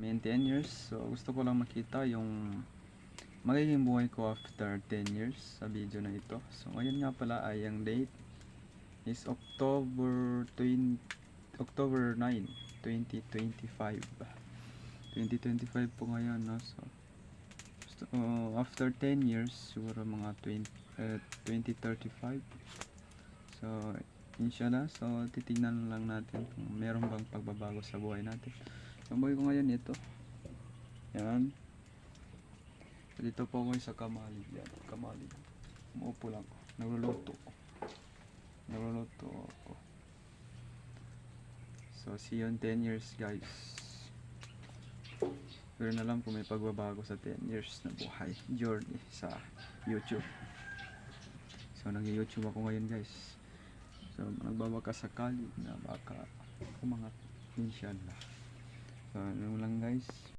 may 10 years. So gusto ko lang makita yung magiging buhay ko after 10 years sa video na ito. So ngayon nga pala ay ang date is October 9, 2025. 2025 po ngayon, no? So after 10 years siguro mga 2035. So inshallah, so titignan lang natin kung meron bang pagbabago sa buhay natin. So buhay ko ngayon ito. Yan. Dito po ako sa Kamali. Yan, Kamali. Umuupo lang ako. Nagluluto ako. So see you in 10 years, guys. Pero na lang kung may pagbabago sa 10 years na buhay journey sa YouTube. So nag-YouTube ako ngayon, guys. So nagbabakas sakali na baka umangat inshallah. So ano lang, guys.